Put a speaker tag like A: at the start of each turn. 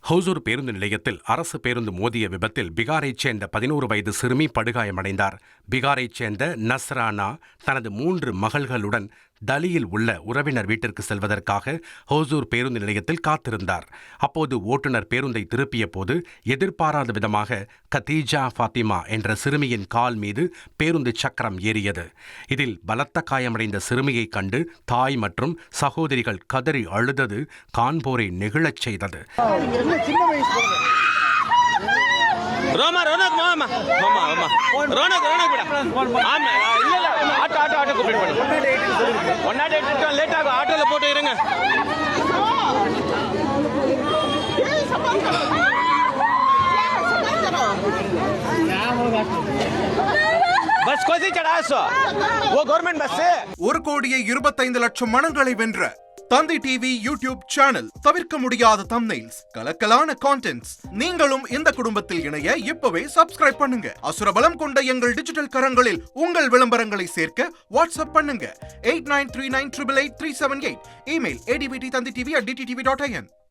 A: ஹோசூர் பேருந்து நிலையத்தில் அரசு பேருந்து மோதிய விபத்தில் பீகாரைச் சேர்ந்த 11 வயது சிறுமி படுகாயமடைந்தார். பீகாரைச் சேர்ந்த நஸ்ரானா தனது 3 மகள்களுடன் டலியில் உள்ள உறவினர் வீட்டிற்கு செல்வதற்காக ஹோசூர் பேருந்து நிலையத்தில் காத்திருந்தார். அப்போது ஓட்டுநர் பேருந்தை திருப்பிய போது எதிர்பாராத விதமாக கதீஜா ஃபாத்திமா என்ற சிறுமியின் கால் மீது பேருந்து சக்கரம் ஏறியது. இதில் பலத்த காயமடைந்த சிறுமியை கண்டு தாய் மற்றும் சகோதரிகள் கதறி அழுதது காண்போரை நெகிழச் செய்தது.
B: ரோமா ரோனக் மாமா மாமா மாமா ரோனக் ரோனக் விட ஆமா இல்ல ஆட்டோ ஆட்டோ ஆட்டோ கூப்பிட்டு பண்ணு 108 லேட் ஆகும் ஆட்டோல போட்டு இருங்க. பஸ் கோசி चढ़ा वो गवर्नमेंट बस से
C: 1,25,00,000 மனங்களை வென்ற தந்தி டிவி யூடியூப் சேனல். தவிர்க்க முடியாத தம்ப்நெயில்ஸ், கலக்கலான கான்டென்ட்ஸ். நீங்களும் இந்த குடும்பத்தில் இணைய இப்பவே சப்ஸ்கிரைப் பண்ணுங்க. அசுரபலம் கொண்ட எங்கள் டிஜிட்டல் கரங்களில் உங்கள் விளம்பரங்களை சேர்க்க வாட்ஸ்அப் பண்ணுங்க. 8939888378. Email advttanditv@dttv.in.